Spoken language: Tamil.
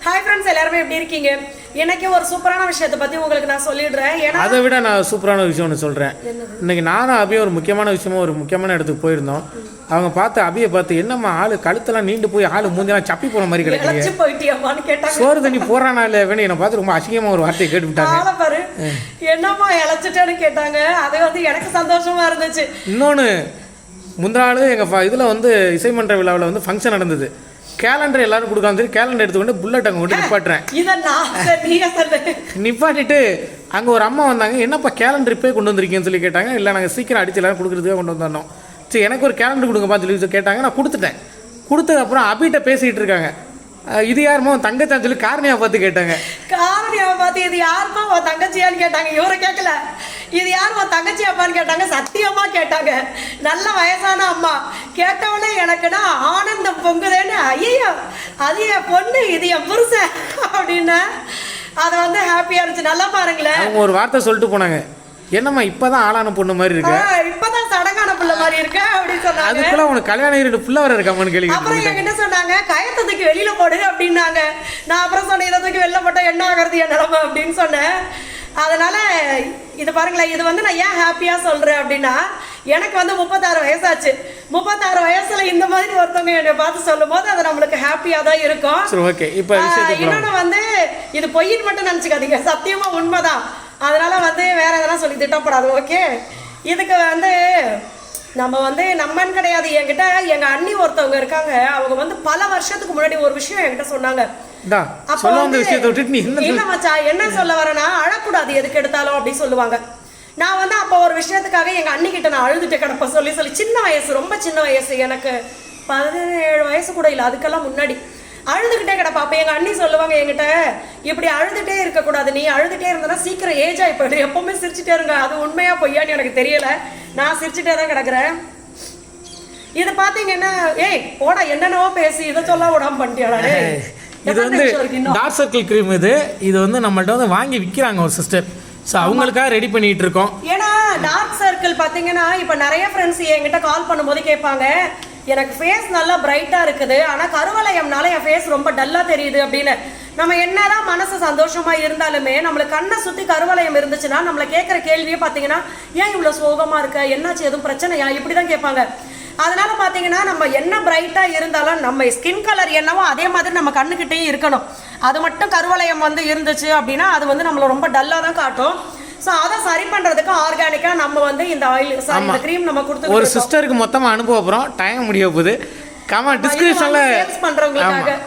ஹாய் ஃப்ரெண்ட்ஸ், எல்லாருமே எப்படி இருக்கீங்க? எனக்கு ஒரு சூப்பரான விஷயத்தை பற்றி உங்களுக்கு நான் சொல்லிடுறேன். ஏன்னா அதை விட நான் சூப்பரான விஷயம் ஒன்று சொல்கிறேன். இன்னைக்கு நானும் அபியும் ஒரு முக்கியமான இடத்துக்கு போயிருந்தோம். அவங்க பார்த்து அபியை பார்த்து, என்னம்மா ஆள் கழுத்தெல்லாம் நீண்டு போய் ஆள் மூஞ்செல்லாம் சப்பி போன மாதிரி கிடையாது, போயிட்டியாமான்னு கேட்டாங்க. சோறு தண்ணி போறானா இல்லை வேணும் என்னை பார்த்து ரொம்ப அசிங்கமாக ஒரு வார்த்தையை கேட்டுவிட்டாங்க. பாரு என்னம்மா இழைச்சிட்டேன்னு கேட்டாங்க. அது வந்து எனக்கு சந்தோஷமா இருந்துச்சு. இன்னொன்று, முந்தின நாள் எங்கள் இதில் வந்து இசைமன்ற விழாவில் வந்து ஃபங்க்ஷன் நடந்தது. கேலண்டர் எல்லாரும் கொடுக்காம சொல்லி கேலண்டர் எடுத்துக்கொண்டு புல்லட் அங்கே கொண்டு நிப்பாட்டுறேன். நிப்பாட்டிட்டு அங்கே ஒரு அம்மா வந்தாங்க. என்னப்பா கேலண்டர் இப்போ கொண்டு வந்திருக்கீங்கன்னு சொல்லி கேட்டாங்க. இல்லை நாங்கள் சீக்கிரம் அடிச்சு எல்லாரும் கொடுக்குறதுக்காக கொண்டு வந்தோம். சரி, எனக்கு ஒரு கேலண்டர் கொடுங்கப்பா சொல்லி கேட்டாங்க. நான் கொடுத்துட்டேன். கொடுத்ததுக்கப்புறம் அபிட்ட பேசிக்கிட்டு இருக்காங்க. இது யாருமோ தங்கச்சான்னு சொல்லி காரணியாவை பார்த்து கேட்டாங்க. காரணியாவை பார்த்து இது யாருமா உன் தங்கச்சியான்னு கேட்டாங்க. இவரை கேட்கல, இது யார் உன் தங்கச்சி அப்பான்னு கேட்டாங்க. சத்தியமா கேட்டாங்க. நல்ல வயசான அம்மா. கேட்டவொடனே எனக்குன்னா ஆனந்தம் பொங்குதேன்னு, ஐயோ அது என் பொண்ணு, இது என் புருஷன் அப்படின்னு அதை வந்து ஹாப்பியா இருந்துச்சு. நல்லா பாருங்களேன், அவங்க ஒரு வார்த்தை சொல்லிட்டு போனாங்க. என்னம்மா இப்பதான் ஆளான பொண்ணு மாதிரி இருக்கு, இப்பதான் சடங்கான புள்ள மாதிரி இருக்கு அப்படின்னு சொன்னாங்க. அதுக்குள்ள உனக்கு கல்யாணம் புள்ள வர இருக்காமனு கேள்வி. அப்புறம் என்கிட்ட சொன்னாங்க, கயத்ததுக்கு வெளியில போடு அப்படின்னாங்க. நான் அப்புறம் சொன்னேன், இதத்துக்கு வெளில போட்டா என்ன ஆகிறது என் நிலைமை அப்படின்னு சொன்னேன். அதனால இது பாருங்களேன், இது வந்து நான் ஏன் ஹாப்பியா சொல்றேன் அப்படின்னா, எனக்கு வந்து 36 வயசாச்சு. 36 வயசுல இந்த மாதிரி ஒருத்தவங்க என்னை பார்த்து சொல்லும் போது அது நம்மளுக்கு ஹாப்பியா தான் இருக்கும். இன்னொன்னு வந்து இது பொய்ன்னு மட்டும் நினைச்சுக்காதீங்க, சத்தியமா உண்மைதான். அதனால வந்து வேற எதனா சொல்லி திட்டப்படாது. ஓகே, இதுக்கு வந்து நம்ம வந்து நம்மன்னு கிடையாது. என்கிட்ட எங்க அண்ணி ஒருத்தவங்க இருக்காங்க. அவங்க வந்து பல வருஷத்துக்கு முன்னாடி ஒரு விஷயம் என்கிட்ட சொன்னாங்க. இல்ல மச்சா, என்ன சொல்ல வரேன்னா, அழக்கூடாது எதுக்கு எடுத்தாலும் அப்படி சொல்லுவாங்க. நான் வந்து அப்போ ஒரு விஷயத்துக்காக எங்க அண்ணி கிட்ட நான் அழுதுட்டு கிடப்ப சொல்லி சின்ன வயசு, ரொம்ப சின்ன வயசு, எனக்கு 17 வயசு கூட இல்லை, அதுக்கெல்லாம் முன்னாடி அழுதுகிட்டே கிடப்பா. அப்ப எங்க அண்ணி சொல்லுவாங்க என்கிட்ட, இப்படி அழுதுட்டே இருக்கக்கூடாது, நீ அழுதுட்டே இருந்தனா சீக்கிரம் ஏஜ் ஆகி போயிடு, எப்பவுமே சிரிச்சுட்டே இருங்க. அது உண்மையா பொய்யான்னு எனக்கு தெரியல, நான் சிரிச்சுட்டே தான் கிடக்குறேன். இது பாத்தீங்கன்னா, ஏய் போடா என்னென்னவோ பேசி இதை சொல்ல விடாம பண்ணிட்டியாடா. இது வந்து டார்க் சர்க்கிள் கிரீம். இது வந்து நம்மள்ட்ட வந்து வாங்கி விற்கிறாங்க ஒரு சிஸ்டர். ஸோ அவங்களுக்காக ரெடி பண்ணிட்டு இருக்கோம். ஏன்னா டார்க் சர்க்கிள் பார்த்தீங்கன்னா, இப்போ நிறைய ஃப்ரெண்ட்ஸ் என்கிட்ட கால் பண்ணும்போது கேட்பாங்க, எனக்கு ஃபேஸ் நல்லா பிரைட்டாக இருக்குது, ஆனால் கருவளையம்னால என் ஃபேஸ் ரொம்ப டல்லாக தெரியுது அப்படின்னு. நம்ம என்னதான் மனசு சந்தோஷமா இருந்தாலுமே நம்மளுக்கு கண்ணை சுற்றி கருவளையம் இருந்துச்சுன்னா நம்மளை கேட்குற கேள்வியே பார்த்தீங்கன்னா, ஏன் இவ்வளோ சோகமாக இருக்க, என்னாச்சு, எதுவும் பிரச்சனையா, இப்படி தான் கேட்பாங்க. அதனால பார்த்தீங்கன்னா, நம்ம என்ன பிரைட்டாக இருந்தாலும் நம்ம ஸ்கின் கலர் என்னவோ அதே மாதிரி நம்ம கண்ணுக்கிட்டே இருக்கணும். அது மட்டும் கருவளையம் வந்து இருந்துச்சு அப்படின்னா அது வந்து நம்மளை ரொம்ப டல்லாக தான் காட்டும். ஸோ அதை சரி பண்ணுறதுக்கு ஆர்கானிக்காக நம்ம வந்து இந்த ஆயில், இந்த க்ரீம் நம்ம கொடுத்து ஒரு சிஸ்டருக்கு மொத்தமாக அனுப்ப போகிறோம். டைம் முடிய போகுது. கமெண்ட் டிஸ்கிரிப்ஷனில் பண்ணுறவங்களுக்காக